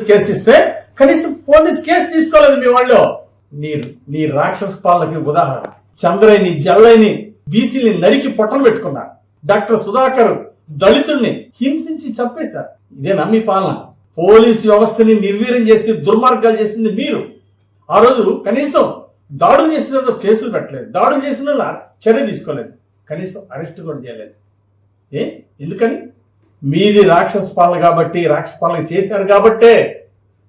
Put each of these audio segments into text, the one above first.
Case ఇస్తే కనీసం police case తీసుకోలేదు మీ వాళ్ళు. నీ రాక్షస పాలనకి ఉదాహరణ చంద్రయ్యని జల్లయ్యని బీసీని నరికి పొట్టలు పెట్టుకున్నారు. డాక్టర్ సుధాకర్ దళితుల్ని హింసించి చంపేశారు. ఇదేనా మీ పాలన? పోలీసు వ్యవస్థని నిర్వీర్యం చేసి దుర్మార్గాలు చేసింది మీరు. ఆ రోజు కనీసం దాడులు చేసిన కేసులు పెట్టలేదు, దాడులు చేసిన చర్య తీసుకోలేదు, కనీసం అరెస్ట్ కూడా చేయలేదు. ఎందుకని? మీది రాక్షస పాలన కాబట్టి, రాక్షస పాలన చేశారు కాబట్టే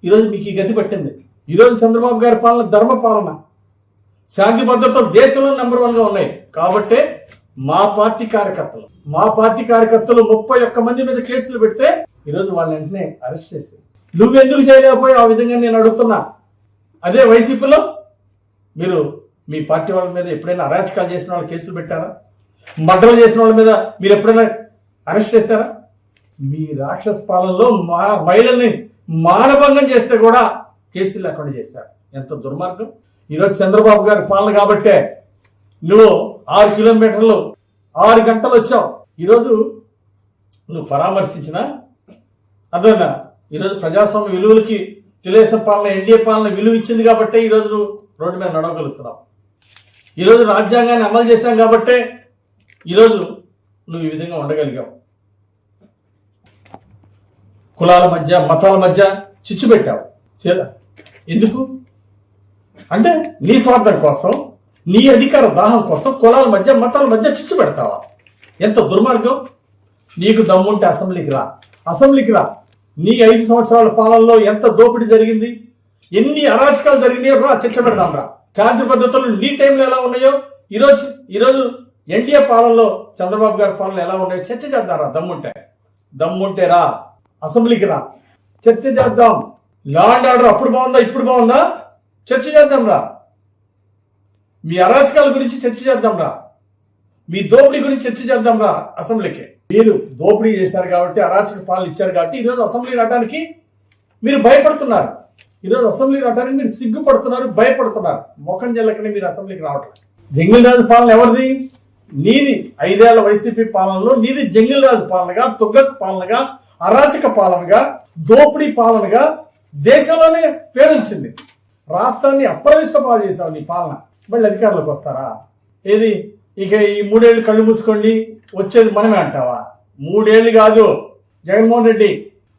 ఈరోజు మీకు ఈ గతి పట్టింది. ఈరోజు చంద్రబాబు గారి పాలన ధర్మ పాలన, శాంతి భద్రతలు దేశంలో నెంబర్ 1గా ఉన్నాయి. కాబట్టే మా పార్టీ కార్యకర్తలు 31 మంది మీద కేసులు పెడితే ఈరోజు వాళ్ళ వెంటనే అరెస్ట్ చేసి నువ్వెందుకు చేయలేకపోయావు? ఆ విధంగా నేను అడుగుతున్నా. అదే వైసీపీలో మీరు మీ పార్టీ వాళ్ళ మీద ఎప్పుడైనా అరాచకాలు చేసిన వాళ్ళు కేసులు పెట్టారా? మర్డర్లు చేసిన వాళ్ళ మీద మీరు ఎప్పుడైనా అరెస్ట్ చేశారా? మీ రాక్షస పాలనలో మహిళల్ని మానభంగం చేస్తే కూడా కేసులు లేకుండా చేశారు. ఎంత దుర్మార్గం! ఈరోజు చంద్రబాబు గారి పాలన కాబట్టే నువ్వు 6 కిలోమీటర్లు 6 గంటలు వచ్చావు. ఈరోజు నువ్వు పరామర్శించినా అర్థమైందా? ఈరోజు ప్రజాస్వామ్య విలువలకి తెలుగుదేశం పాలన, ఎన్డీఏ పాలన విలువ ఇచ్చింది కాబట్టే ఈరోజు నువ్వు రోడ్డు మీద నడవగలుగుతున్నావు. ఈరోజు రాజ్యాంగాన్ని అమలు చేశాం కాబట్టే ఈరోజు నువ్వు ఈ విధంగా ఉండగలిగావు. కులాల మధ్య, మతాల మధ్య చిచ్చు పెట్టావు. ఎందుకు అంటే నీ స్వార్థం కోసం, నీ అధికార దాహం కోసం కులాల మధ్య, మతాల మధ్య చిచ్చు పెడతావా? ఎంత దుర్మార్గం! నీకు దమ్ముంటే అసెంబ్లీకి రా. నీ 5 సంవత్సరాల పాలనలో ఎంత దోపిడీ జరిగింది, ఎన్ని అరాచకాలు జరిగినాయో రా, చర్చ పెడదాం రా. శాంతి పద్ధతులు నీ టైంలో ఎలా ఉన్నాయో ఈరోజు ఎన్డీఏ పాలనలో చంద్రబాబు గారి పాలన ఎలా ఉన్నాయో చర్చ చేద్దాం రా. దమ్ముంటే రా, అసెంబ్లీకి రా, చర్చ చేద్దాం. లా అండ్ ఆర్డర్ అప్పుడు బాగుందా, ఇప్పుడు బాగుందా, చర్చ చేద్దాం రా. మీ అరాచకాల గురించి చర్చ చేద్దాం రా. మీ దోపిడీ గురించి చర్చ చేద్దాం రా అసెంబ్లీకి. మీరు దోపిడీ చేశారు కాబట్టి, అరాచక పాలన ఇచ్చారు కాబట్టి ఈరోజు అసెంబ్లీ రావడానికి మీరు భయపడుతున్నారు. ఈరోజు అసెంబ్లీ రావడానికి మీరు సిగ్గుపడుతున్నారు, భయపడుతున్నారు. ముఖం జల్లకనే మీరు అసెంబ్లీకి రావటం. జంగిల్ రాజు పాలన ఎవరిది? నీది. 5 ఏళ్ల వైసీపీ పాలనలో నీది జంగిల్ రాజు పాలనగా, తుగ్గక్ పాలనగా, అరాచక పాలనగా, దోపిడీ పాలనగా దేశంలోనే పేరుంచింది. రాష్ట్రాన్ని అప్రదిష్ట పాలు చేశావు నీ పాలన. మళ్ళీ అధికారంలోకి వస్తారా? ఏది ఇక ఈ 3 ఏళ్ళు కళ్ళు మూసుకోండి, వచ్చేది మనమే అంటావా? 3 ఏళ్ళు కాదు జగన్మోహన్ రెడ్డి,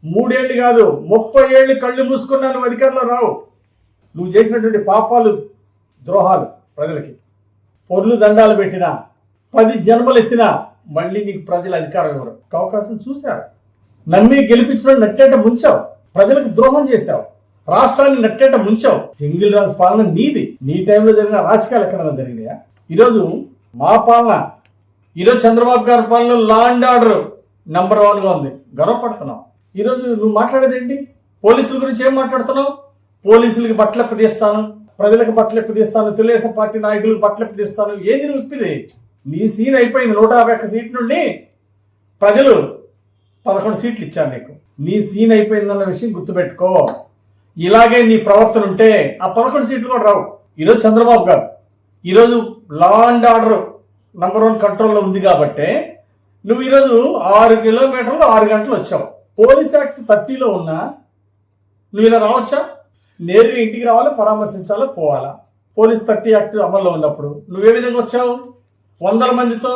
3 ఏళ్ళు కాదు 30 ఏళ్ళు కళ్ళు మూసుకున్నా నువ్వు అధికారంలో రావు. నువ్వు చేసినటువంటి పాపాలు, ద్రోహాలు ప్రజలకి పొర్లు దండాలు పెట్టినా, 10 జన్మలు ఎత్తినా మళ్ళీ నీకు ప్రజల అధికారం ఇవ్వరు. అవకాశం చూశారు, నమ్మి గెలిపించడం నట్టేట ముంచావు, ప్రజలకు ద్రోహం చేశావు, రాష్ట్రాన్ని నట్టేట ముంచావు. జంగిల్ రాజు పాలన నీది. నీ టైంలో జరిగిన రాజకీయాలు ఎక్కడైనా జరిగినాయా? ఈరోజు మా పాలన, ఈరోజు చంద్రబాబు గారి పాలన లా అండ్ ఆర్డర్ నెంబర్ 1గా ఉంది, గర్వపడుతున్నావు. ఈరోజు నువ్వు మాట్లాడేది ఏంటి? పోలీసుల గురించి ఏం మాట్లాడుతున్నావు? పోలీసులకి బట్టలు ఎప్పదీస్తాను, ప్రజలకు బట్టలు ఎప్పదీస్తాను, తెలుగుదేశం పార్టీ నాయకులకు బట్టలు ఎప్పదీస్తాను. ఏంది నువ్వు ఇప్పిది? నీ సీన్ అయిపోయింది. 151 సీట్ల నుండి ప్రజలు 11 సీట్లు ఇచ్చారు నీకు. నీ సీన్ అయిపోయిందన్న విషయం గుర్తుపెట్టుకో. ఇలాగే నీ ప్రవర్తన ఉంటే ఆ 11 సీట్లు కూడా రావు. ఈరోజు చంద్రబాబు గారు ఈరోజు లా అండ్ ఆర్డర్ నెంబర్ 1 కంట్రోల్లో ఉంది కాబట్టే నువ్వు ఈరోజు 6 కిలోమీటర్లు 6 గంటలు వచ్చావు. పోలీస్ యాక్ట్ 30లో ఉన్నా నువ్వు ఇలా రావచ్చా? నేరుగా ఇంటికి రావాలి, పరామర్శించాలా, పోవాలా? పోలీస్ 30 యాక్ట్ అమల్లో ఉన్నప్పుడు నువ్వే విధంగా వచ్చావు? 100 మందితో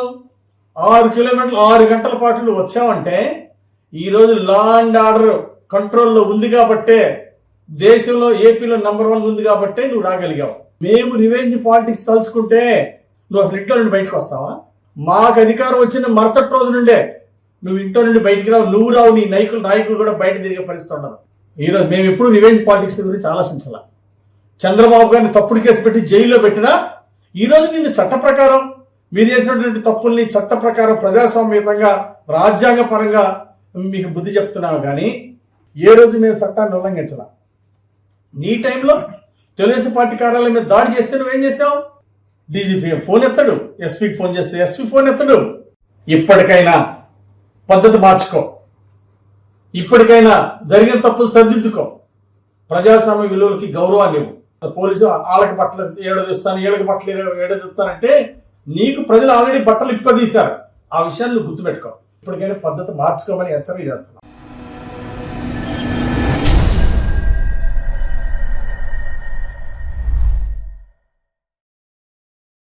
6 కిలోమీటర్లు 6 గంటల పాటు నువ్వు వచ్చావంటే ఈరోజు లా అండ్ ఆర్డర్ కంట్రోల్లో ఉంది కాబట్టే, దేశంలో ఏపీలో నెంబర్ 1 ఉంది కాబట్టే నువ్వు రాగలిగావు. మేము రివెంజ్ పాలిటిక్స్ తలుచుకుంటే నువ్వు అసలు ఇంట్లో నుండి బయటకు వస్తావా? మాకు అధికారం వచ్చిన మరుసటి రోజు నుండే నువ్వు ఇంట్లో నుండి బయటికి రావు, నువ్వు రావు, నీ నాయకులు కూడా బయట తిరిగే పరిస్థితి ఉండదు. ఈరోజు మేము ఎప్పుడు రివెంజ్ పాలిటిక్స్ గురించి ఆలోచించాల. చంద్రబాబు గారిని తప్పుడు కేసు పెట్టి జైల్లో పెట్టినా ఈరోజు నిన్ను చట్ట ప్రకారం మీరు చేసినటువంటి తప్పుల్ని చట్ట ప్రకారం ప్రజాస్వామ్యతంగా రాజ్యాంగ పరంగా మీకు బుద్ధి చెప్తున్నావు. కానీ ఏ రోజు మేము చట్టాన్ని ఉల్లంఘించాల. నీ టైంలో తెలుగుదేశం పార్టీ కార్యాలయం మీద దాడి చేస్తే నువ్వేం చేసావు? డీజీపీ ఫోన్ ఎత్తాడు, ఎస్పీకి ఫోన్ చేస్తే ఎస్పీ ఫోన్ ఎత్తాడు. ఇప్పటికైనా పద్ధతి మార్చుకో, ఇప్పటికైనా జరిగిన తప్పులు సరిదిద్దుకో, ప్రజాస్వామ్య విలువలకి గౌరవాన్ని ఇవ్వు. పోలీసు వాళ్ళకి బట్టలు ఏడదిస్తాను, ఏళ్ళకి బట్టలు ఏడదిస్తానంటే నీకు ప్రజలు ఆల్రెడీ బట్టలు ఇప్పదీశారు. ఆ విషయాన్ని గుర్తుపెట్టుకో. ఇప్పటికైనా పద్ధతి మార్చుకోమని హెచ్చరిక చేస్తున్నాం.